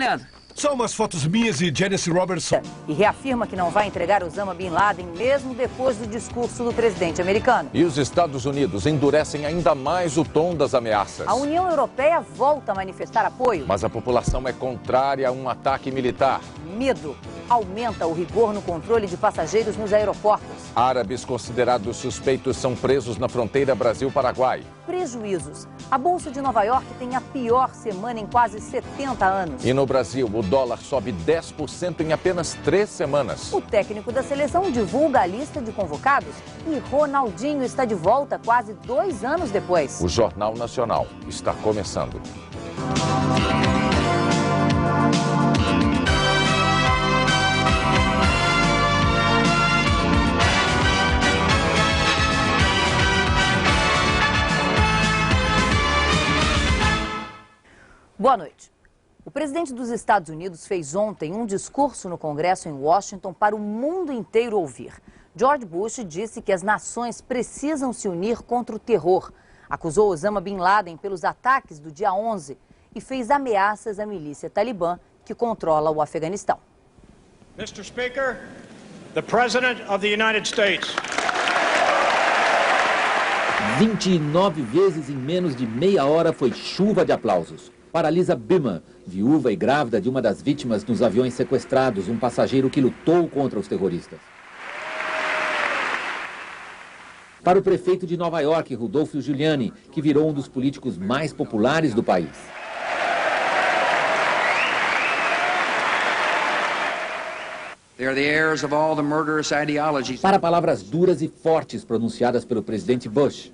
Leandro? São umas fotos minhas e Janice Robertson. E reafirma que não vai entregar Osama Bin Laden mesmo depois do discurso do presidente americano. E os Estados Unidos endurecem ainda mais o tom das ameaças. A União Europeia volta a manifestar apoio. Mas a população é contrária a um ataque militar. Medo aumenta o rigor no controle de passageiros nos aeroportos. Árabes considerados suspeitos são presos na fronteira Brasil-Paraguai. Prejuízos. A Bolsa de Nova York tem a pior semana em quase 70 anos. E no Brasil, o dólar sobe 10% em apenas 3 semanas. O técnico da seleção divulga a lista de convocados e Ronaldinho está de volta quase 2 anos depois. O Jornal Nacional está começando. Boa noite. O presidente dos Estados Unidos fez ontem um discurso no Congresso em Washington para o mundo inteiro ouvir. George Bush disse que as nações precisam se unir contra o terror. Acusou Osama Bin Laden pelos ataques do dia 11 e fez ameaças à milícia talibã que controla o Afeganistão. Mr. Speaker, the President of the United States. 29 vezes em menos de meia hora foi chuva de aplausos. Para Lisa Bima, viúva e grávida de uma das vítimas nos aviões sequestrados, um passageiro que lutou contra os terroristas. Para o prefeito de Nova York, Rudolph Giuliani, que virou um dos políticos mais populares do país. Para palavras duras e fortes pronunciadas pelo presidente Bush.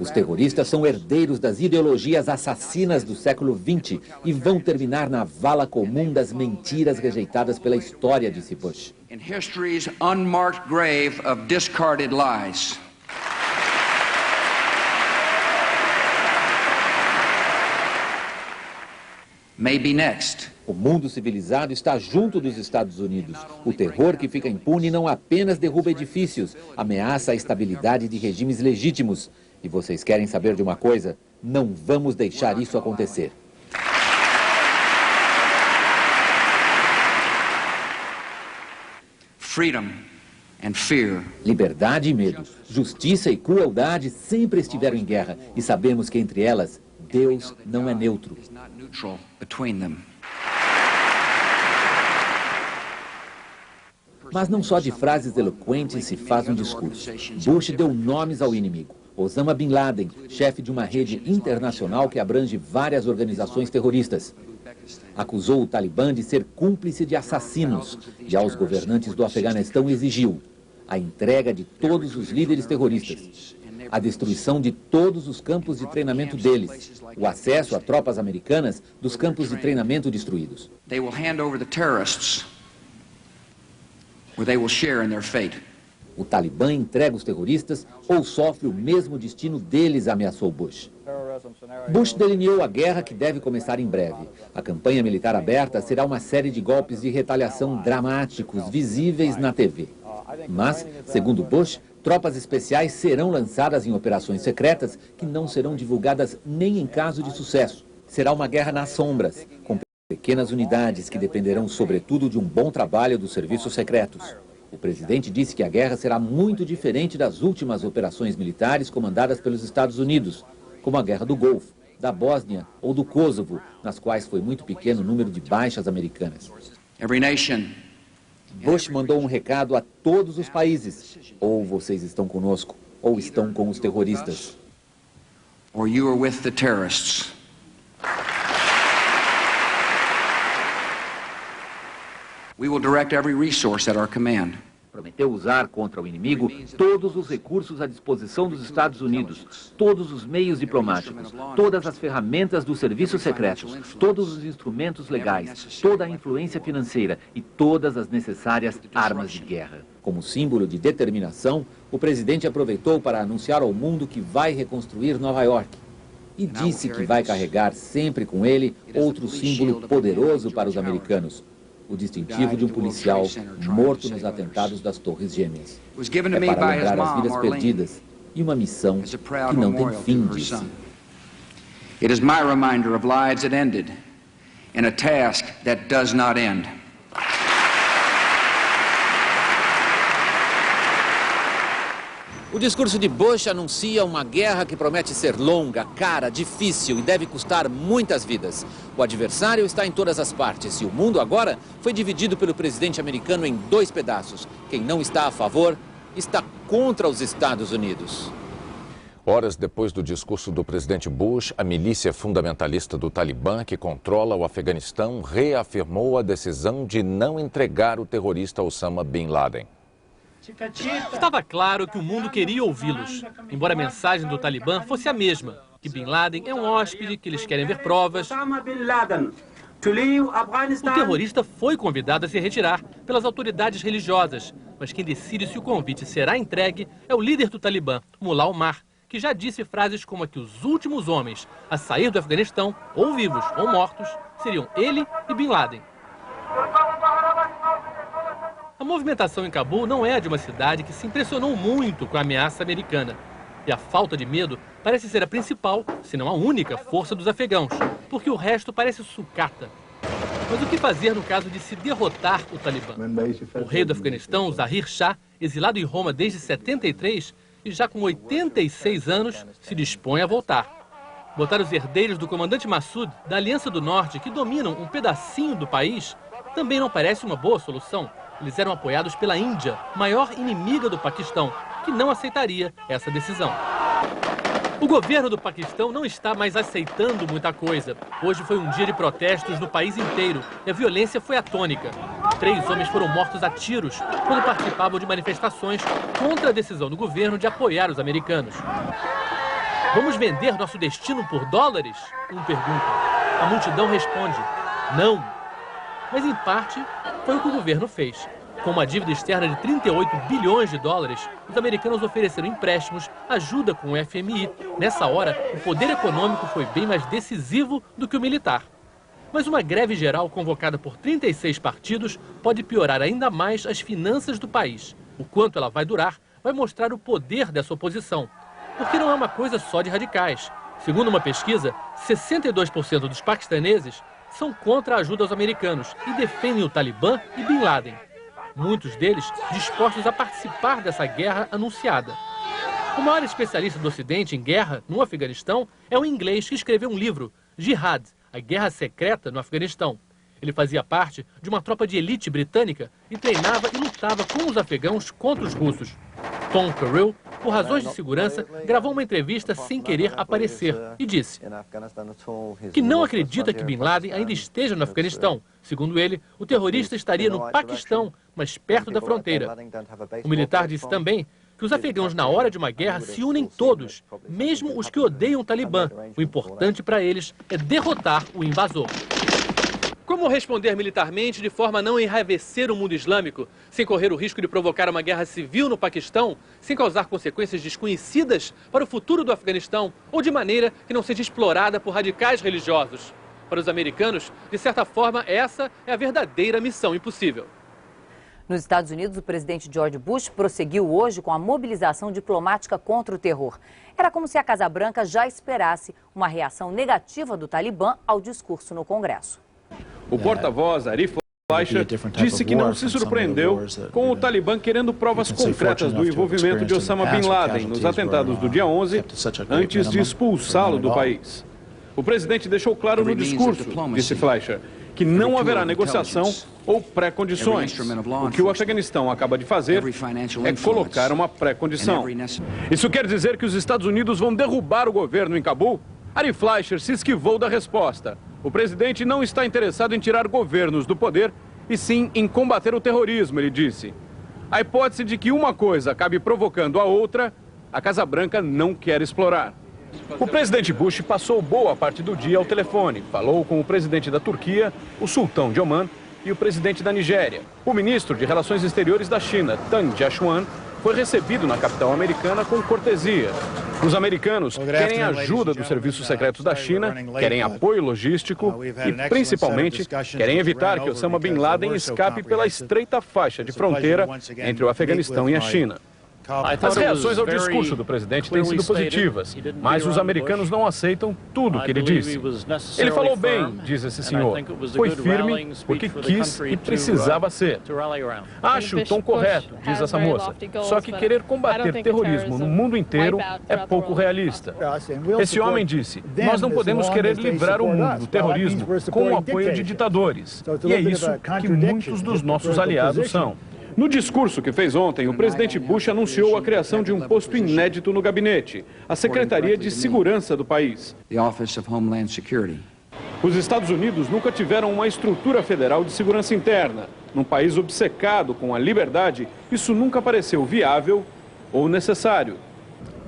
Os terroristas são herdeiros das ideologias assassinas do século XX e vão terminar na vala comum das mentiras rejeitadas pela história, disse Bush. In history's unmarked grave of discarded lies. Maybe next. O mundo civilizado está junto dos Estados Unidos. O terror que fica impune não apenas derruba edifícios, ameaça a estabilidade de regimes legítimos. E vocês querem saber de uma coisa? Não vamos deixar isso acontecer. Freedom and fear. Liberdade e medo, justiça e crueldade sempre estiveram em guerra. E sabemos que entre elas, Deus não é neutro. Mas não só de frases eloquentes se faz um discurso. Bush deu nomes ao inimigo. Osama Bin Laden, chefe de uma rede internacional que abrange várias organizações terroristas. Acusou o Talibã de ser cúmplice de assassinos e aos governantes do Afeganistão exigiu a entrega de todos os líderes terroristas, a destruição de todos os campos de treinamento deles, o acesso a tropas americanas dos campos de treinamento destruídos. O Talibã entrega os terroristas ou sofre o mesmo destino deles, ameaçou Bush. Bush delineou a guerra que deve começar em breve. A campanha militar aberta será uma série de golpes de retaliação dramáticos, visíveis na TV. Mas, segundo Bush, tropas especiais serão lançadas em operações secretas que não serão divulgadas nem em caso de sucesso. Será uma guerra nas sombras, com pequenas unidades que dependerão sobretudo de um bom trabalho dos serviços secretos. O presidente disse que a guerra será muito diferente das últimas operações militares comandadas pelos Estados Unidos, como a Guerra do Golfo, da Bósnia ou do Kosovo, nas quais foi muito pequeno o número de baixas americanas. Bush mandou um recado a todos os países. Ou vocês estão conosco, ou estão com os terroristas. Or you are with the terrorists. We will direct every resource at our command. Prometeu usar contra o inimigo todos os recursos à disposição dos Estados Unidos, todos os meios diplomáticos, todas as ferramentas dos serviços secretos, todos os instrumentos legais, toda a influência financeira e todas as necessárias armas de guerra. Como símbolo de determinação, o presidente aproveitou para anunciar ao mundo que vai reconstruir Nova York. E disse que vai carregar sempre com ele outro símbolo poderoso para os americanos: o distintivo de um policial morto nos atentados das Torres Gêmeas. É para lembrar as vidas perdidas e uma missão que não tem fim, disse. It is my reminder of lives that ended in a task that does not end. O discurso de Bush anuncia uma guerra que promete ser longa, cara, difícil e deve custar muitas vidas. O adversário está em todas as partes e o mundo agora foi dividido pelo presidente americano em dois pedaços. Quem não está a favor está contra os Estados Unidos. Horas depois do discurso do presidente Bush, a milícia fundamentalista do Talibã, que controla o Afeganistão, reafirmou a decisão de não entregar o terrorista Osama Bin Laden. Estava claro que o mundo queria ouvi-los, embora a mensagem do Talibã fosse a mesma, que Bin Laden é um hóspede, que eles querem ver provas. O terrorista foi convidado a se retirar pelas autoridades religiosas, mas quem decide se o convite será entregue é o líder do Talibã, Mullah Omar, que já disse frases como a que os últimos homens a sair do Afeganistão, ou vivos ou mortos, seriam ele e Bin Laden. A movimentação em Cabul não é a de uma cidade que se impressionou muito com a ameaça americana. E a falta de medo parece ser a principal, se não a única, força dos afegãos, porque o resto parece sucata. Mas o que fazer no caso de se derrotar o Talibã? O rei do Afeganistão, Zahir Shah, exilado em Roma desde 73 e já com 86 anos, se dispõe a voltar. Botar os herdeiros do comandante Massoud, da Aliança do Norte, que dominam um pedacinho do país, também não parece uma boa solução. Eles eram apoiados pela Índia, maior inimiga do Paquistão, que não aceitaria essa decisão. O governo do Paquistão não está mais aceitando muita coisa. Hoje foi um dia de protestos no país inteiro e a violência foi atônica. 3 homens foram mortos a tiros quando participavam de manifestações contra a decisão do governo de apoiar os americanos. Vamos vender nosso destino por dólares? Um pergunta. A multidão responde, não. Mas, em parte, foi o que o governo fez. Com uma dívida externa de 38 bilhões de dólares, os americanos ofereceram empréstimos, ajuda com o FMI. Nessa hora, o poder econômico foi bem mais decisivo do que o militar. Mas uma greve geral convocada por 36 partidos pode piorar ainda mais as finanças do país. O quanto ela vai durar vai mostrar o poder dessa oposição. Porque não é uma coisa só de radicais. Segundo uma pesquisa, 62% dos paquistaneses são contra a ajuda aos americanos e defendem o Talibã e Bin Laden. Muitos deles dispostos a participar dessa guerra anunciada. O maior especialista do Ocidente em guerra no Afeganistão é um inglês que escreveu um livro, Jihad, a guerra secreta no Afeganistão. Ele fazia parte de uma tropa de elite britânica e treinava e lutava com os afegãos contra os russos. Tom Carrill, por razões de segurança, gravou uma entrevista sem querer aparecer e disse que não acredita que Bin Laden ainda esteja no Afeganistão. Segundo ele, o terrorista estaria no Paquistão, mas perto da fronteira. O militar disse também que os afegãos, na hora de uma guerra, se unem todos, mesmo os que odeiam o Talibã. O importante para eles é derrotar o invasor. Como responder militarmente de forma a não enraivecer o mundo islâmico, sem correr o risco de provocar uma guerra civil no Paquistão, sem causar consequências desconhecidas para o futuro do Afeganistão ou de maneira que não seja explorada por radicais religiosos? Para os americanos, de certa forma, essa é a verdadeira missão impossível. Nos Estados Unidos, o presidente George Bush prosseguiu hoje com a mobilização diplomática contra o terror. Era como se a Casa Branca já esperasse uma reação negativa do Talibã ao discurso no Congresso. O porta-voz, Arif Fleischer, disse que não se surpreendeu com o Talibã querendo provas concretas do envolvimento de Osama Bin Laden nos atentados do dia 11, antes de expulsá-lo do país. O presidente deixou claro no discurso, disse Fleischer, que não haverá negociação ou pré-condições. O que o Afeganistão acaba de fazer é colocar uma pré-condição. Isso quer dizer que os Estados Unidos vão derrubar o governo em Cabul? Arif Fleischer se esquivou da resposta. O presidente não está interessado em tirar governos do poder, e sim em combater o terrorismo, ele disse. A hipótese de que uma coisa acabe provocando a outra, a Casa Branca não quer explorar. O presidente Bush passou boa parte do dia ao telefone. Falou com o presidente da Turquia, o sultão de Oman e o presidente da Nigéria. O ministro de Relações Exteriores da China, Tang Jiaxuan, foi recebido na capital americana com cortesia. Os americanos querem a ajuda dos serviços secretos da China, querem apoio logístico e, principalmente, querem evitar que Osama Bin Laden escape pela estreita faixa de fronteira entre o Afeganistão e a China. As reações ao discurso do presidente têm sido positivas, mas os americanos não aceitam tudo o que ele disse. Ele falou bem, diz esse senhor. Foi firme porque quis e precisava ser. Acho o tom correto, diz essa moça. Só que querer combater terrorismo no mundo inteiro é pouco realista. Esse homem disse, nós não podemos querer livrar o mundo do terrorismo com o apoio de ditadores. E é isso que muitos dos nossos aliados são. No discurso que fez ontem, o presidente Bush anunciou a criação de um posto inédito no gabinete, a Secretaria de Segurança do país. Os Estados Unidos nunca tiveram uma estrutura federal de segurança interna. Num país obcecado com a liberdade, isso nunca pareceu viável ou necessário.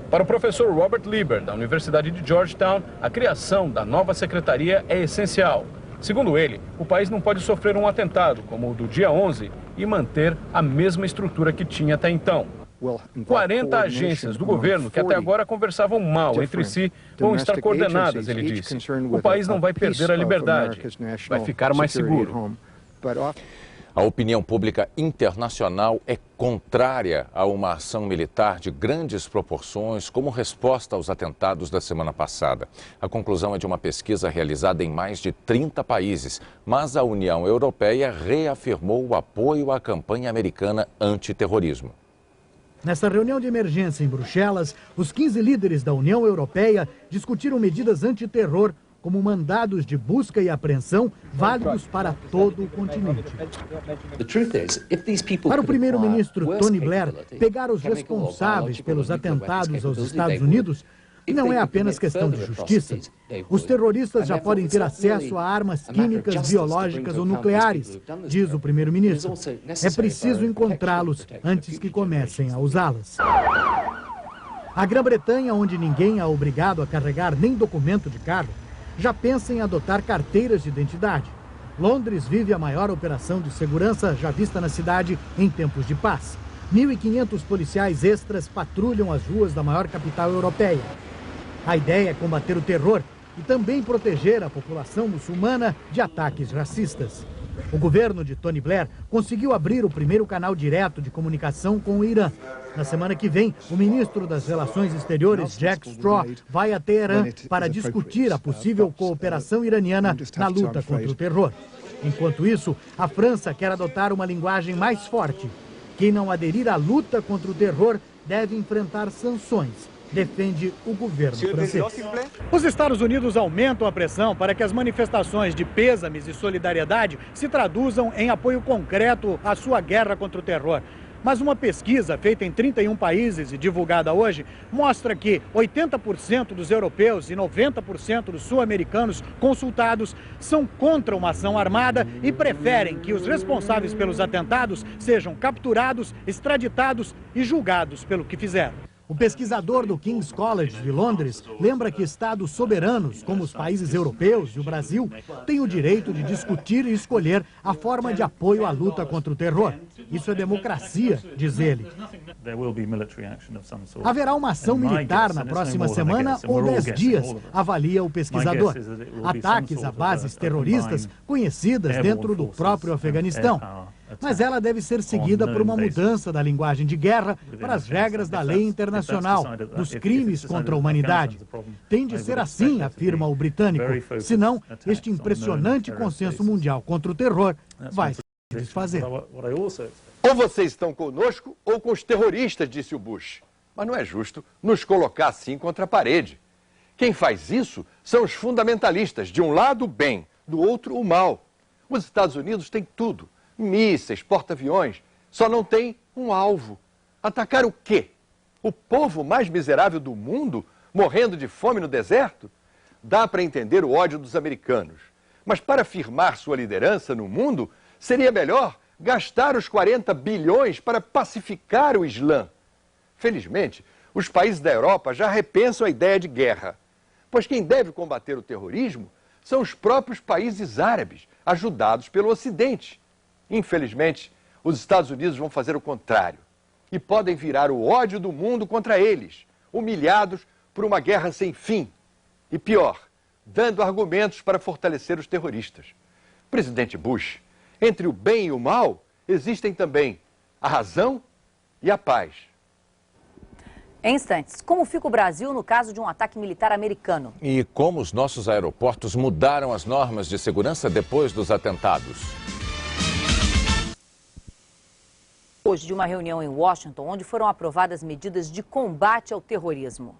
Para o professor Robert Lieber, da Universidade de Georgetown, a criação da nova secretaria é essencial. Segundo ele, o país não pode sofrer um atentado como o do dia 11 e manter a mesma estrutura que tinha até então. 40 agências do governo que até agora conversavam mal entre si vão estar coordenadas, ele disse. O país não vai perder a liberdade, vai ficar mais seguro. A opinião pública internacional é contrária a uma ação militar de grandes proporções como resposta aos atentados da semana passada. A conclusão é de uma pesquisa realizada em mais de 30 países, mas a União Europeia reafirmou o apoio à campanha americana antiterrorismo. Nesta reunião de emergência em Bruxelas, os 15 líderes da União Europeia discutiram medidas antiterror como mandados de busca e apreensão válidos para todo o continente. Para o primeiro-ministro Tony Blair, pegar os responsáveis pelos atentados aos Estados Unidos não é apenas questão de justiça. Os terroristas já podem ter acesso a armas químicas, biológicas ou nucleares, diz o primeiro-ministro. É preciso encontrá-los antes que comecem a usá-las. A Grã-Bretanha, onde ninguém é obrigado a carregar nem documento de carro, já pensa em adotar carteiras de identidade. Londres vive a maior operação de segurança já vista na cidade em tempos de paz. 1.500 policiais extras patrulham as ruas da maior capital europeia. A ideia é combater o terror e também proteger a população muçulmana de ataques racistas. O governo de Tony Blair conseguiu abrir o primeiro canal direto de comunicação com o Irã. Na semana que vem, o ministro das Relações Exteriores, Jack Straw, vai a Teherã para discutir a possível cooperação iraniana na luta contra o terror. Enquanto isso, a França quer adotar uma linguagem mais forte. Quem não aderir à luta contra o terror deve enfrentar sanções, defende o governo francês. Os Estados Unidos aumentam a pressão para que as manifestações de pêsames e solidariedade se traduzam em apoio concreto à sua guerra contra o terror. Mas uma pesquisa feita em 31 países e divulgada hoje mostra que 80% dos europeus e 90% dos sul-americanos consultados são contra uma ação armada e preferem que os responsáveis pelos atentados sejam capturados, extraditados e julgados pelo que fizeram. O pesquisador do King's College de Londres lembra que estados soberanos, como os países europeus e o Brasil, têm o direito de discutir e escolher a forma de apoio à luta contra o terror. Isso é democracia, diz ele. Haverá uma ação militar na próxima semana ou 10 dias, avalia o pesquisador. Ataques a bases terroristas conhecidas dentro do próprio Afeganistão. Mas ela deve ser seguida por uma mudança da linguagem de guerra para as regras da lei internacional, dos crimes contra a humanidade. Tem de ser assim, afirma o britânico, senão este impressionante consenso mundial contra o terror vai se desfazer. Ou vocês estão conosco ou com os terroristas, disse o Bush. Mas não é justo nos colocar assim contra a parede. Quem faz isso são os fundamentalistas, de um lado o bem, do outro o mal. Os Estados Unidos têm tudo. Mísseis, porta-aviões, só não tem um alvo. Atacar o quê? O povo mais miserável do mundo, morrendo de fome no deserto? Dá para entender o ódio dos americanos. Mas para firmar sua liderança no mundo, seria melhor gastar os 40 bilhões para pacificar o Islã. Felizmente, os países da Europa já repensam a ideia de guerra. Pois quem deve combater o terrorismo são os próprios países árabes, ajudados pelo Ocidente. Infelizmente, os Estados Unidos vão fazer o contrário e podem virar o ódio do mundo contra eles, humilhados por uma guerra sem fim. E pior, dando argumentos para fortalecer os terroristas. Presidente Bush, entre o bem e o mal, existem também a razão e a paz. Em instantes, como fica o Brasil no caso de um ataque militar americano? E como os nossos aeroportos mudaram as normas de segurança depois dos atentados. Hoje, de uma reunião em Washington, onde foram aprovadas medidas de combate ao terrorismo.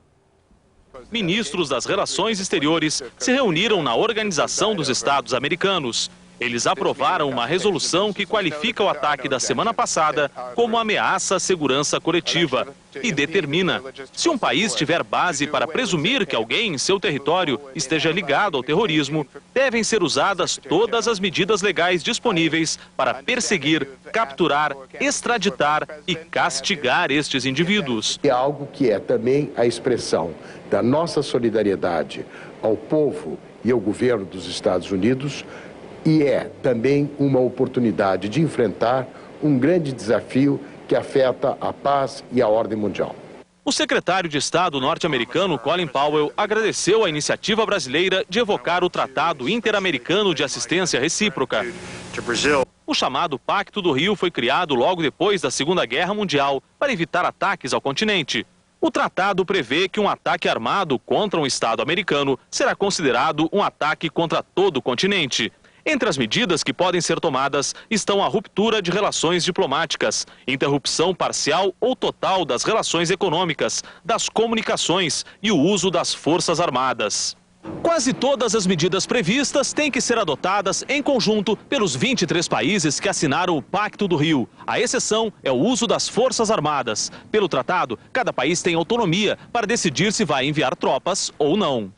Ministros das Relações Exteriores se reuniram na Organização dos Estados Americanos. Eles aprovaram uma resolução que qualifica o ataque da semana passada como ameaça à segurança coletiva e determina: se um país tiver base para presumir que alguém em seu território esteja ligado ao terrorismo, devem ser usadas todas as medidas legais disponíveis para perseguir, capturar, extraditar e castigar estes indivíduos. É algo que é também a expressão da nossa solidariedade ao povo e ao governo dos Estados Unidos, e é também uma oportunidade de enfrentar um grande desafio que afeta a paz e a ordem mundial. O secretário de Estado norte-americano Colin Powell agradeceu a iniciativa brasileira de evocar o Tratado Interamericano de Assistência Recíproca. O chamado Pacto do Rio foi criado logo depois da Segunda Guerra Mundial para evitar ataques ao continente. O tratado prevê que um ataque armado contra um Estado americano será considerado um ataque contra todo o continente. Entre as medidas que podem ser tomadas estão a ruptura de relações diplomáticas, interrupção parcial ou total das relações econômicas, das comunicações e o uso das Forças Armadas. Quase todas as medidas previstas têm que ser adotadas em conjunto pelos 23 países que assinaram o Pacto do Rio. A exceção é o uso das Forças Armadas. Pelo tratado, cada país tem autonomia para decidir se vai enviar tropas ou não.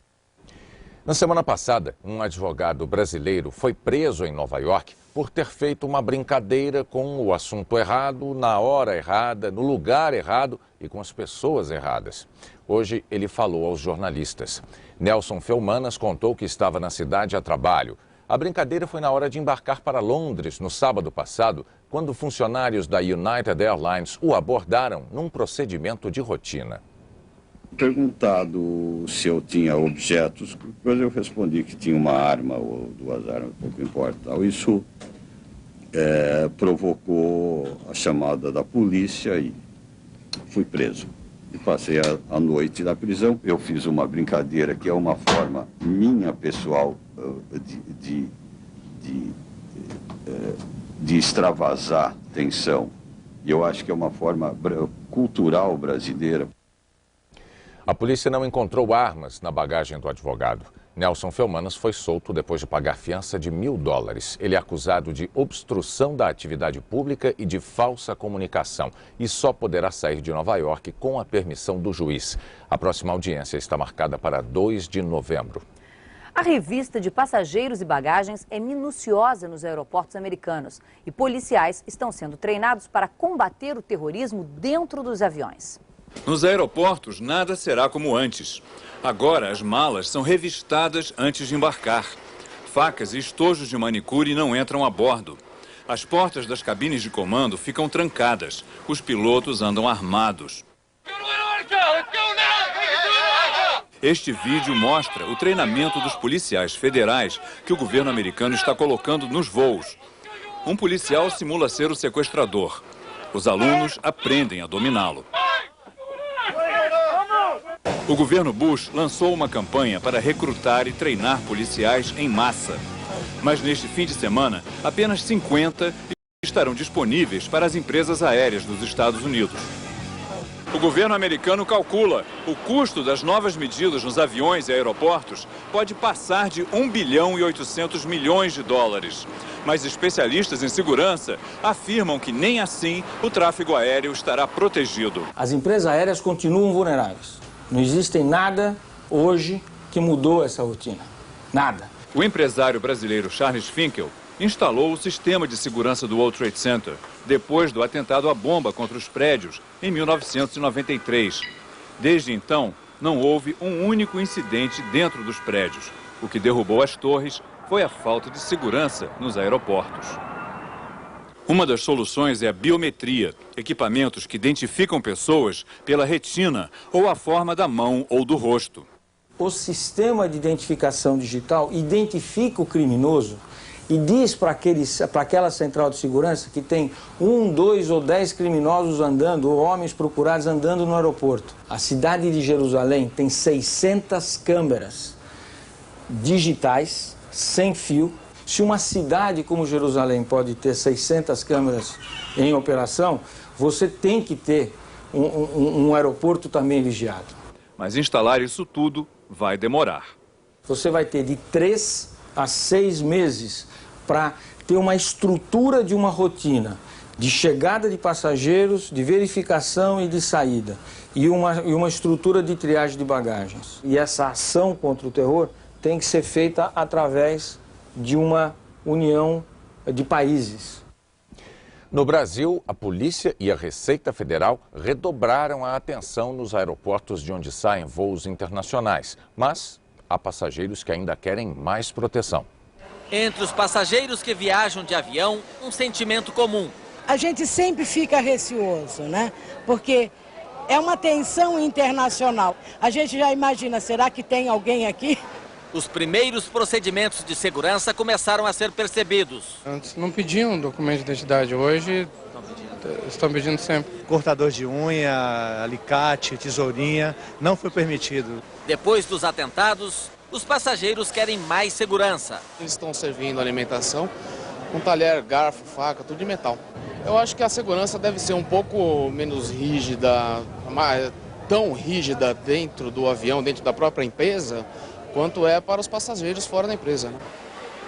Na semana passada, um advogado brasileiro foi preso em Nova York por ter feito uma brincadeira com o assunto errado, na hora errada, no lugar errado e com as pessoas erradas. Hoje ele falou aos jornalistas. Nelson Felmanas contou que estava na cidade a trabalho. A brincadeira foi na hora de embarcar para Londres no sábado passado, quando funcionários da United Airlines o abordaram num procedimento de rotina. Perguntado se eu tinha objetos, depois eu respondi que tinha uma arma ou duas armas, pouco importa. Isso provocou a chamada da polícia e fui preso. E passei a noite na prisão. Eu fiz uma brincadeira que é uma forma minha pessoal de extravasar tensão. E eu acho que é uma forma cultural brasileira. A polícia não encontrou armas na bagagem do advogado. Nelson Felmanas foi solto depois de pagar fiança de $1.000. Ele é acusado de obstrução da atividade pública e de falsa comunicação e só poderá sair de Nova York com a permissão do juiz. A próxima audiência está marcada para 2 de novembro. A revista de passageiros e bagagens é minuciosa nos aeroportos americanos e policiais estão sendo treinados para combater o terrorismo dentro dos aviões. Nos aeroportos, nada será como antes. Agora, as malas são revistadas antes de embarcar. Facas e estojos de manicure não entram a bordo. As portas das cabines de comando ficam trancadas. Os pilotos andam armados. Este vídeo mostra o treinamento dos policiais federais que o governo americano está colocando nos voos. Um policial simula ser o sequestrador. Os alunos aprendem a dominá-lo. O governo Bush lançou uma campanha para recrutar e treinar policiais em massa. Mas neste fim de semana, apenas 50 estarão disponíveis para as empresas aéreas dos Estados Unidos. O governo americano calcula o custo das novas medidas nos aviões e aeroportos pode passar de $1 bilhão e 800 milhões de dólares. Mas especialistas em segurança afirmam que nem assim o tráfego aéreo estará protegido. As empresas aéreas continuam vulneráveis. Não existe nada hoje que mudou essa rotina. Nada. O empresário brasileiro Charles Finkel instalou o sistema de segurança do World Trade Center depois do atentado à bomba contra os prédios em 1993. Desde então, não houve um único incidente dentro dos prédios. O que derrubou as torres foi a falta de segurança nos aeroportos. Uma das soluções é a biometria, equipamentos que identificam pessoas pela retina ou a forma da mão ou do rosto. O sistema de identificação digital identifica o criminoso e diz para aquela central de segurança que tem 1, 2 ou 10 criminosos andando, ou homens procurados andando no aeroporto. A cidade de Jerusalém tem 600 câmeras digitais, sem fio. Se uma cidade como Jerusalém pode ter 600 câmeras em operação, você tem que ter um aeroporto também vigiado. Mas instalar isso tudo vai demorar. Você vai ter de 3 a 6 meses para ter uma estrutura de uma rotina de chegada de passageiros, de verificação e de saída, e uma estrutura de triagem de bagagens. E essa ação contra o terror tem que ser feita através de uma união de países. No Brasil, a polícia e a Receita Federal redobraram a atenção nos aeroportos de onde saem voos internacionais. Mas há passageiros que ainda querem mais proteção. Entre os passageiros que viajam de avião, um sentimento comum. A gente sempre fica receoso, né? Porque é uma tensão internacional. A gente já imagina, será que tem alguém aqui? Os primeiros procedimentos de segurança começaram a ser percebidos. Antes não pediam documento de identidade, hoje estão pedindo sempre. Cortador de unha, alicate, tesourinha, não foi permitido. Depois dos atentados, os passageiros querem mais segurança. Eles estão servindo alimentação com talher, garfo, faca, tudo de metal. Eu acho que a segurança deve ser um pouco menos rígida, tão rígida dentro do avião, dentro da própria empresa, quanto é para os passageiros fora da empresa. Né?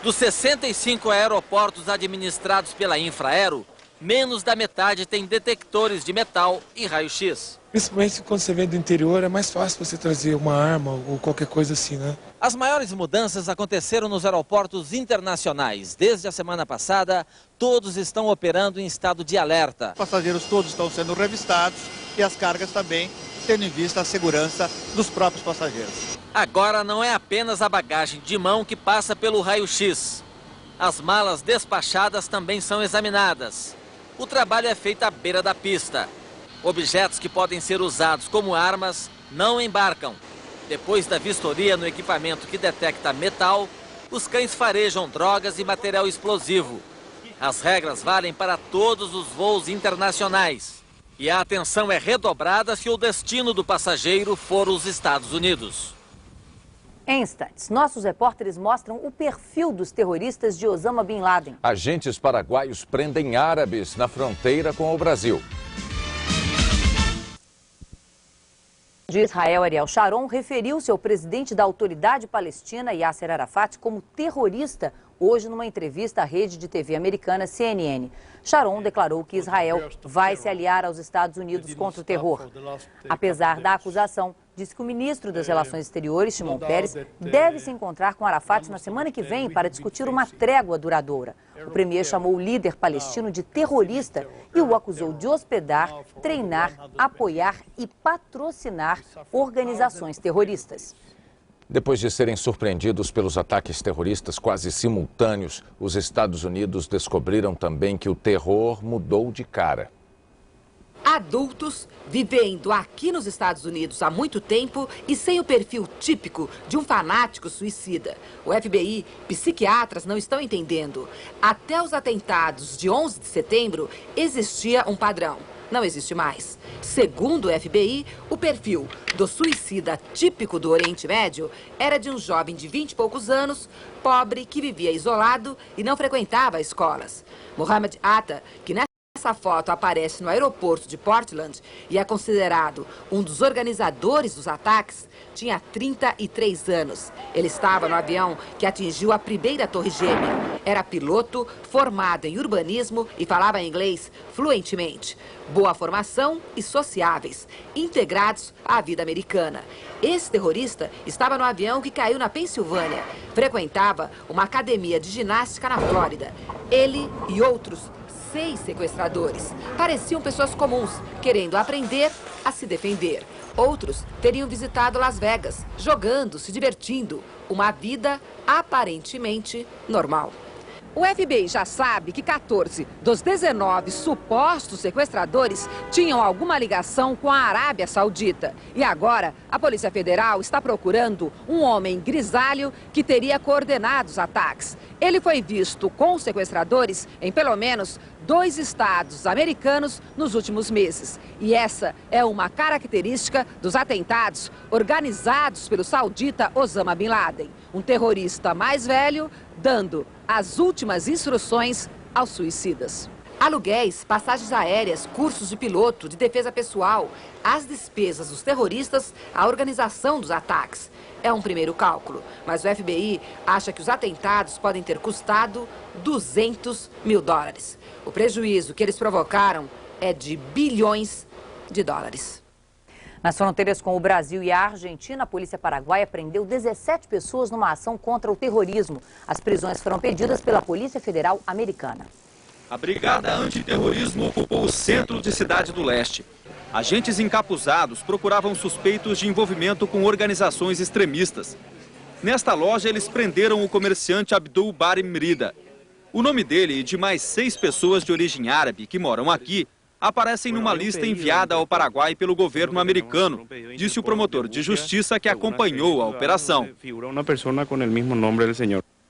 Dos 65 aeroportos administrados pela Infraero, menos da metade tem detectores de metal e raio-x. Principalmente quando você vem do interior, é mais fácil você trazer uma arma ou qualquer coisa assim, né? As maiores mudanças aconteceram nos aeroportos internacionais. Desde a semana passada, todos estão operando em estado de alerta. Os passageiros todos estão sendo revistados e as cargas também, tendo em vista a segurança dos próprios passageiros. Agora não é apenas a bagagem de mão que passa pelo raio-x. As malas despachadas também são examinadas. O trabalho é feito à beira da pista. Objetos que podem ser usados como armas não embarcam. Depois da vistoria no equipamento que detecta metal, os cães farejam drogas e material explosivo. As regras valem para todos os voos internacionais. E a atenção é redobrada se o destino do passageiro for os Estados Unidos. Em instantes, nossos repórteres mostram o perfil dos terroristas de Osama Bin Laden. Agentes paraguaios prendem árabes na fronteira com o Brasil. De Israel, Ariel Sharon referiu-se ao presidente da autoridade palestina, Yasser Arafat, como terrorista hoje numa entrevista à rede de TV americana CNN. Sharon declarou que Israel vai se aliar aos Estados Unidos contra o terror. Apesar da acusação, disse que o ministro das Relações Exteriores, Shimon Peres, deve se encontrar com Arafat na semana que vem para discutir uma trégua duradoura. O premier chamou o líder palestino de terrorista e o acusou de hospedar, treinar, apoiar e patrocinar organizações terroristas. Depois de serem surpreendidos pelos ataques terroristas quase simultâneos, os Estados Unidos descobriram também que o terror mudou de cara. Adultos vivendo aqui nos Estados Unidos há muito tempo e sem o perfil típico de um fanático suicida. O FBI, psiquiatras não estão entendendo. Até os atentados de 11 de setembro existia um padrão. Não existe mais. Segundo o FBI, o perfil do suicida típico do Oriente Médio era de um jovem de 20 e poucos anos, pobre, que vivia isolado e não frequentava escolas. Mohamed Atta, que nessa foto aparece no aeroporto de Portland e é considerado um dos organizadores dos ataques, tinha 33 anos. Ele estava no avião que atingiu a primeira torre gêmea. Era piloto, formado em urbanismo e falava inglês fluentemente. Boa formação e sociáveis, integrados à vida americana. Esse terrorista estava no avião que caiu na Pensilvânia. Frequentava uma academia de ginástica na Flórida. Ele e outros 6 sequestradores. Pareciam pessoas comuns, querendo aprender a se defender. Outros teriam visitado Las Vegas, jogando, se divertindo. Uma vida aparentemente normal. O FBI já sabe que 14 dos 19 supostos sequestradores tinham alguma ligação com a Arábia Saudita. E agora, a Polícia Federal está procurando um homem grisalho que teria coordenado os ataques. Ele foi visto com os sequestradores em pelo menos 2 estados americanos nos últimos meses. E essa é uma característica dos atentados organizados pelo saudita Osama Bin Laden. Um terrorista mais velho dando as últimas instruções aos suicidas. Aluguéis, passagens aéreas, cursos de piloto, de defesa pessoal, as despesas dos terroristas, a organização dos ataques. É um primeiro cálculo, mas o FBI acha que os atentados podem ter custado 200 mil dólares. O prejuízo que eles provocaram é de bilhões de dólares. Nas fronteiras com o Brasil e a Argentina, a polícia paraguaia prendeu 17 pessoas numa ação contra o terrorismo. As prisões foram pedidas pela Polícia Federal Americana. A Brigada Antiterrorismo ocupou o centro de Cidade do Leste. Agentes encapuzados procuravam suspeitos de envolvimento com organizações extremistas. Nesta loja, eles prenderam o comerciante Abdul Bari Mrida. O nome dele e de mais 6 pessoas de origem árabe que moram aqui aparecem numa lista enviada ao Paraguai pelo governo americano, disse o promotor de justiça que acompanhou a operação.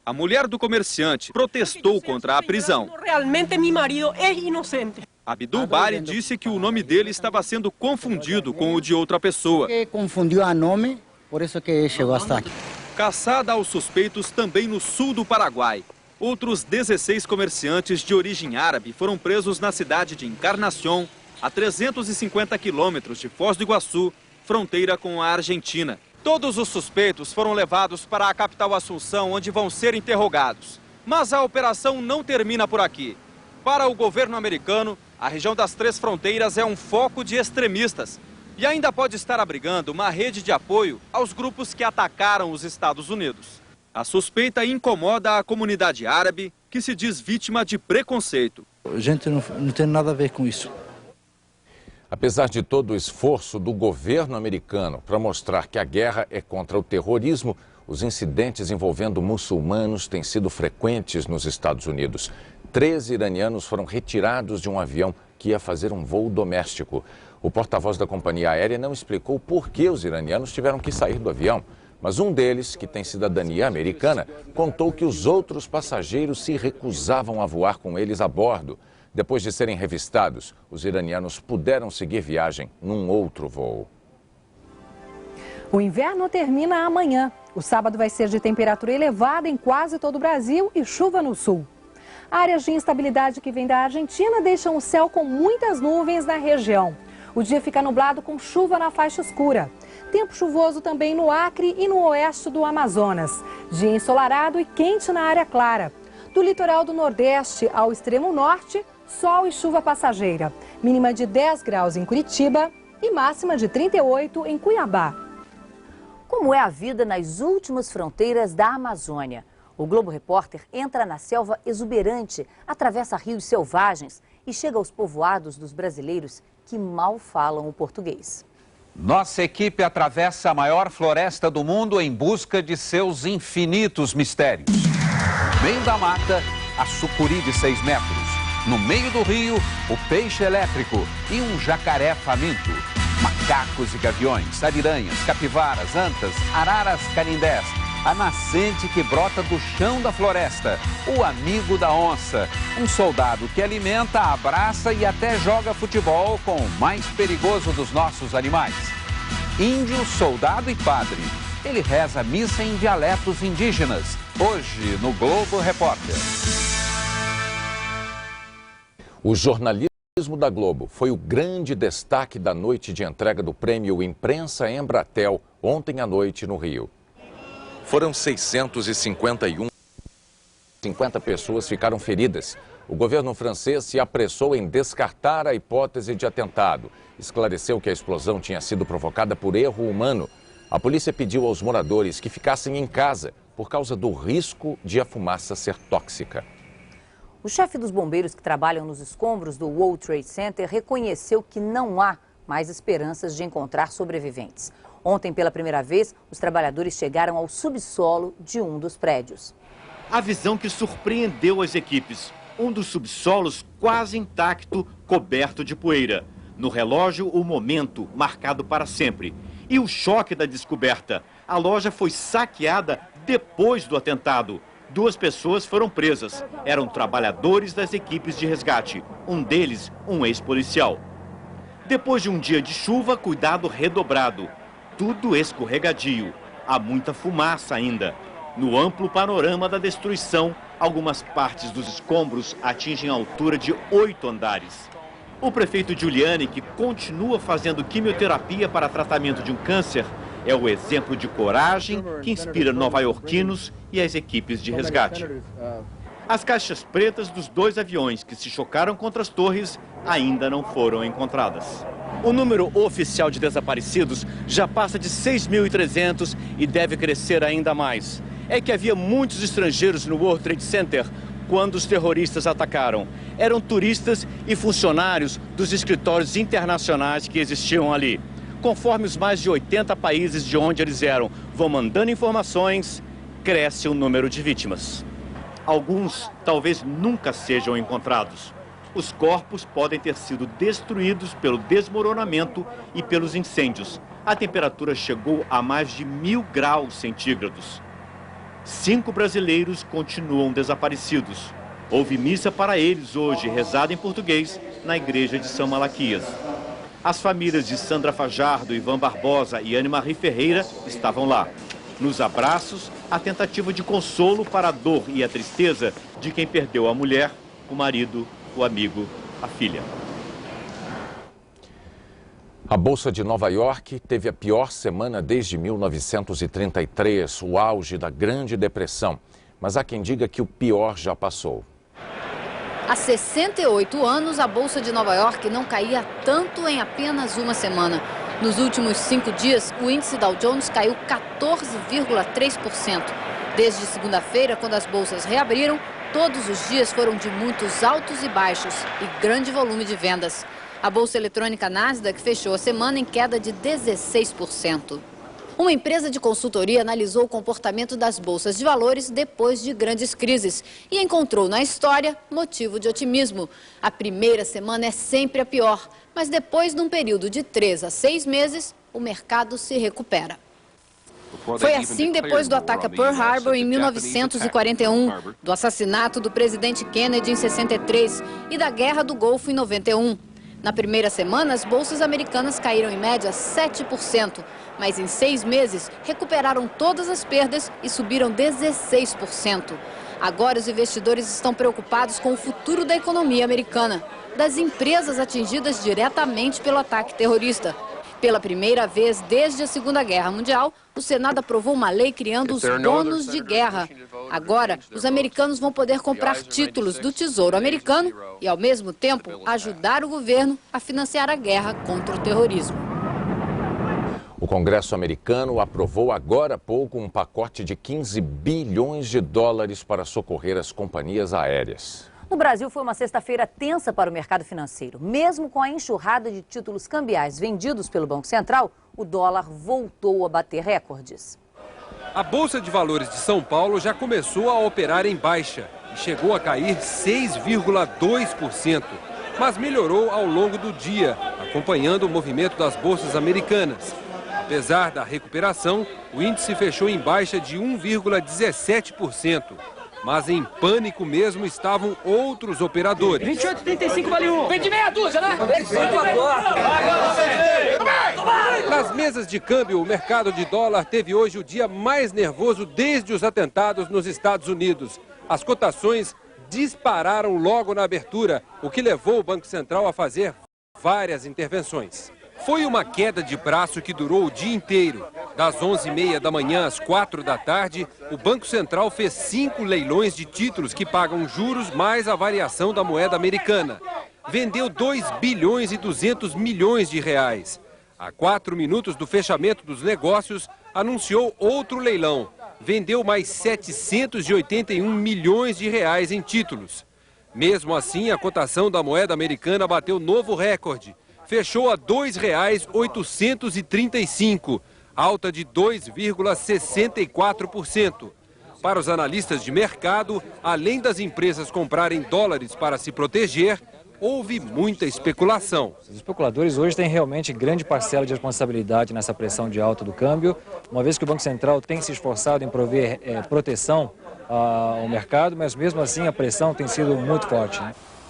A mulher do comerciante protestou contra a prisão. Realmente meu marido é inocente. Abdul Bari disse que o nome dele estava sendo confundido com o de outra pessoa. Confundiu o nome, por isso que chegou hasta aqui. Caçada aos suspeitos também no sul do Paraguai. Outros 16 comerciantes de origem árabe foram presos na cidade de Encarnación, a 350 quilômetros de Foz do Iguaçu, fronteira com a Argentina. Todos os suspeitos foram levados para a capital Assunção, onde vão ser interrogados. Mas a operação não termina por aqui. Para o governo americano, a região das 3 fronteiras é um foco de extremistas e ainda pode estar abrigando uma rede de apoio aos grupos que atacaram os Estados Unidos. A suspeita incomoda a comunidade árabe, que se diz vítima de preconceito. A gente não tem nada a ver com isso. Apesar de todo o esforço do governo americano para mostrar que a guerra é contra o terrorismo, os incidentes envolvendo muçulmanos têm sido frequentes nos Estados Unidos. 13 iranianos foram retirados de um avião que ia fazer um voo doméstico. O porta-voz da companhia aérea não explicou por que os iranianos tiveram que sair do avião. Mas um deles, que tem cidadania americana, contou que os outros passageiros se recusavam a voar com eles a bordo. Depois de serem revistados, os iranianos puderam seguir viagem num outro voo. O inverno termina amanhã. O sábado vai ser de temperatura elevada em quase todo o Brasil e chuva no sul. Áreas de instabilidade que vêm da Argentina deixam o céu com muitas nuvens na região. O dia fica nublado com chuva na faixa escura. Tempo chuvoso também no Acre e no oeste do Amazonas. Dia ensolarado e quente na área clara. Do litoral do Nordeste ao extremo norte, sol e chuva passageira. Mínima de 10 graus em Curitiba e máxima de 38 em Cuiabá. Como é a vida nas últimas fronteiras da Amazônia? O Globo Repórter entra na selva exuberante, atravessa rios selvagens e chega aos povoados dos brasileiros que mal falam o português. Nossa equipe atravessa a maior floresta do mundo em busca de seus infinitos mistérios. No meio da mata, a sucuri de 6 metros. No meio do rio, o peixe elétrico e um jacaré faminto. Macacos e gaviões, ariranhas, capivaras, antas, araras, canindés. A nascente que brota do chão da floresta. O amigo da onça. Um soldado que alimenta, abraça e até joga futebol com o mais perigoso dos nossos animais. Índio, soldado e padre. Ele reza missa em dialetos indígenas. Hoje, no Globo Repórter. O jornalismo da Globo foi o grande destaque da noite de entrega do prêmio Imprensa Embratel, ontem à noite no Rio. Foram 650 pessoas ficaram feridas. O governo francês se apressou em descartar a hipótese de atentado. Esclareceu que a explosão tinha sido provocada por erro humano. A polícia pediu aos moradores que ficassem em casa por causa do risco de a fumaça ser tóxica. O chefe dos bombeiros que trabalham nos escombros do World Trade Center reconheceu que não há mais esperanças de encontrar sobreviventes. Ontem, pela primeira vez, os trabalhadores chegaram ao subsolo de um dos prédios. A visão que surpreendeu as equipes. Um dos subsolos quase intacto, coberto de poeira. No relógio, o momento marcado para sempre. E o choque da descoberta. A loja foi saqueada depois do atentado. 2 pessoas foram presas. Eram trabalhadores das equipes de resgate. Um deles, um ex-policial. Depois de um dia de chuva, cuidado redobrado. Tudo escorregadio. Há muita fumaça ainda. No amplo panorama da destruição, algumas partes dos escombros atingem a altura de 8 andares. O prefeito Giuliani, que continua fazendo quimioterapia para tratamento de um câncer, é o exemplo de coragem que inspira nova-iorquinos e as equipes de resgate. As caixas pretas dos 2 aviões que se chocaram contra as torres ainda não foram encontradas. O número oficial de desaparecidos já passa de 6.300 e deve crescer ainda mais. É que havia muitos estrangeiros no World Trade Center quando os terroristas atacaram. Eram turistas e funcionários dos escritórios internacionais que existiam ali. Conforme os mais de 80 países de onde eles eram vão mandando informações, cresce o número de vítimas. Alguns talvez nunca sejam encontrados. Os corpos podem ter sido destruídos pelo desmoronamento e pelos incêndios. A temperatura chegou a mais de 1000 graus centígrados. 5 brasileiros continuam desaparecidos. Houve missa para eles hoje, rezada em português, na igreja de São Malaquias. As famílias de Sandra Fajardo, Ivan Barbosa e Anne-Marie Ferreira estavam lá. Nos abraços, a tentativa de consolo para a dor e a tristeza de quem perdeu a mulher, o marido, o amigo, a filha. A Bolsa de Nova York teve a pior semana desde 1933, o auge da Grande Depressão. Mas há quem diga que o pior já passou. Há 68 anos, a Bolsa de Nova York não caía tanto em apenas uma semana. Nos últimos 5 dias, o índice Dow Jones caiu 14,3%. Desde segunda-feira, quando as bolsas reabriram, todos os dias foram de muitos altos e baixos e grande volume de vendas. A bolsa eletrônica Nasdaq fechou a semana em queda de 16%. Uma empresa de consultoria analisou o comportamento das bolsas de valores depois de grandes crises e encontrou na história motivo de otimismo. A primeira semana é sempre a pior, mas depois de um período de 3 a 6 meses, o mercado se recupera. Foi assim depois do ataque a Pearl Harbor em 1941, do assassinato do presidente Kennedy em 63 e da Guerra do Golfo em 91. Na primeira semana, as bolsas americanas caíram em média 7%, mas em 6 meses recuperaram todas as perdas e subiram 16%. Agora os investidores estão preocupados com o futuro da economia americana, das empresas atingidas diretamente pelo ataque terrorista. Pela primeira vez desde a Segunda Guerra Mundial, o Senado aprovou uma lei criando os bônus de guerra. Agora, os americanos vão poder comprar títulos do Tesouro Americano e, ao mesmo tempo, ajudar o governo a financiar a guerra contra o terrorismo. O Congresso americano aprovou agora há pouco um pacote de 15 bilhões de dólares para socorrer as companhias aéreas. No Brasil, foi uma sexta-feira tensa para o mercado financeiro. Mesmo com a enxurrada de títulos cambiais vendidos pelo Banco Central, o dólar voltou a bater recordes. A Bolsa de Valores de São Paulo já começou a operar em baixa e chegou a cair 6,2%, mas melhorou ao longo do dia, acompanhando o movimento das bolsas americanas. Apesar da recuperação, o índice fechou em baixa de 1,17%. Mas em pânico mesmo estavam outros operadores. 28,35 vale um. Vende meia dúzia, né? Nas mesas de câmbio, o mercado de dólar teve hoje o dia mais nervoso desde os atentados nos Estados Unidos. As cotações dispararam logo na abertura, o que levou o Banco Central a fazer várias intervenções. Foi uma queda de braço que durou o dia inteiro. Das 11h30 da manhã às 4 da tarde, o Banco Central fez 5 leilões de títulos que pagam juros mais a variação da moeda americana. Vendeu 2 bilhões e 200 milhões de reais. A 4 minutos do fechamento dos negócios, anunciou outro leilão. Vendeu mais 781 milhões de reais em títulos. Mesmo assim, a cotação da moeda americana bateu novo recorde. Fechou a R$ 2,835, alta de 2,64%. Para os analistas de mercado, além das empresas comprarem dólares para se proteger, houve muita especulação. Os especuladores hoje têm realmente grande parcela de responsabilidade nessa pressão de alta do câmbio, uma vez que o Banco Central tem se esforçado em prover proteção ao mercado, mas mesmo assim a pressão tem sido muito forte.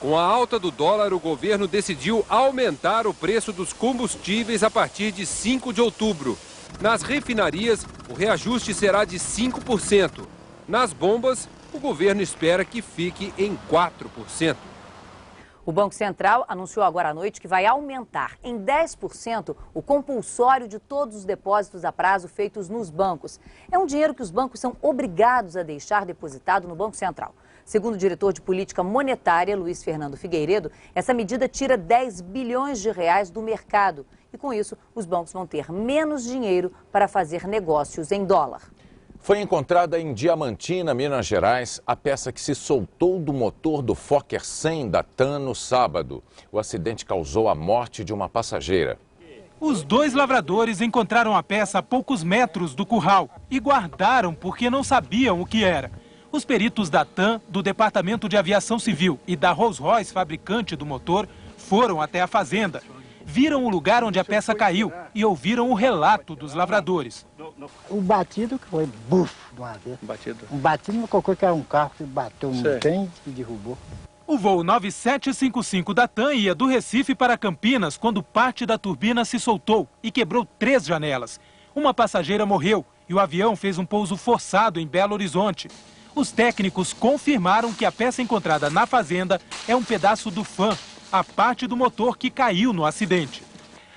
Com a alta do dólar, o governo decidiu aumentar o preço dos combustíveis a partir de 5 de outubro. Nas refinarias, o reajuste será de 5%. Nas bombas, o governo espera que fique em 4%. O Banco Central anunciou agora à noite que vai aumentar em 10% o compulsório de todos os depósitos a prazo feitos nos bancos. É um dinheiro que os bancos são obrigados a deixar depositado no Banco Central. Segundo o diretor de política monetária, Luiz Fernando Figueiredo, essa medida tira 10 bilhões de reais do mercado. E com isso, os bancos vão ter menos dinheiro para fazer negócios em dólar. Foi encontrada em Diamantina, Minas Gerais, a peça que se soltou do motor do Fokker 100 da TAM no sábado. O acidente causou a morte de uma passageira. Os dois lavradores encontraram a peça a poucos metros do curral e guardaram porque não sabiam o que era. Os peritos da TAM, do Departamento de Aviação Civil e da Rolls-Royce, fabricante do motor, foram até a fazenda. Viram o lugar onde a peça caiu e ouviram o relato dos lavradores. O batido que foi buf de uma vez. Um batido no cocô, que era um carro que bateu no trem e derrubou. O voo 9755 da TAM ia do Recife para Campinas quando parte da turbina se soltou e quebrou 3 janelas. Uma passageira morreu e o avião fez um pouso forçado em Belo Horizonte. Os técnicos confirmaram que a peça encontrada na fazenda é um pedaço do fan, a parte do motor que caiu no acidente.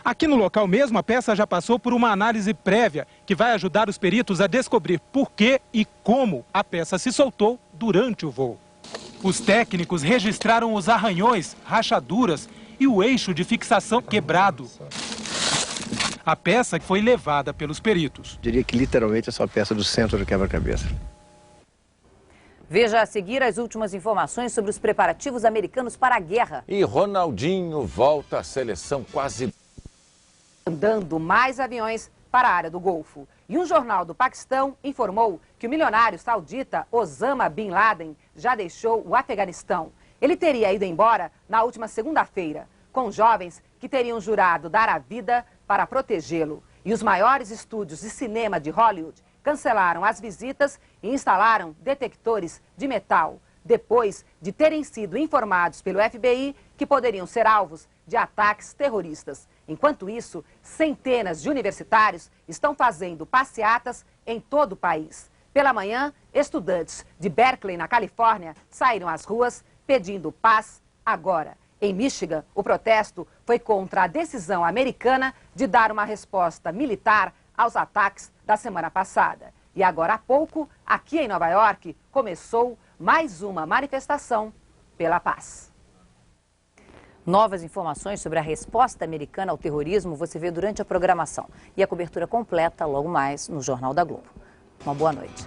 Aqui no local mesmo, a peça já passou por uma análise prévia que vai ajudar os peritos a descobrir por que e como a peça se soltou durante o voo. Os técnicos registraram os arranhões, rachaduras e o eixo de fixação quebrado. A peça foi levada pelos peritos. Diria que literalmente é só a peça do centro do quebra-cabeça. Veja a seguir as últimas informações sobre os preparativos americanos para a guerra. E Ronaldinho volta à seleção quase... Mandando mais aviões para a área do Golfo. E um jornal do Paquistão informou que o milionário saudita Osama Bin Laden já deixou o Afeganistão. Ele teria ido embora na última segunda-feira, com jovens que teriam jurado dar a vida para protegê-lo. E os maiores estúdios de cinema de Hollywood cancelaram as visitas e instalaram detectores de metal, depois de terem sido informados pelo FBI que poderiam ser alvos de ataques terroristas. Enquanto isso, centenas de universitários estão fazendo passeatas em todo o país. Pela manhã, estudantes de Berkeley, na Califórnia, saíram às ruas pedindo paz agora. Em Michigan, o protesto foi contra a decisão americana de dar uma resposta militar aos ataques da semana passada. E agora há pouco, aqui em Nova York, começou mais uma manifestação pela paz. Novas informações sobre a resposta americana ao terrorismo você vê durante a programação. E a cobertura completa logo mais no Jornal da Globo. Uma boa noite.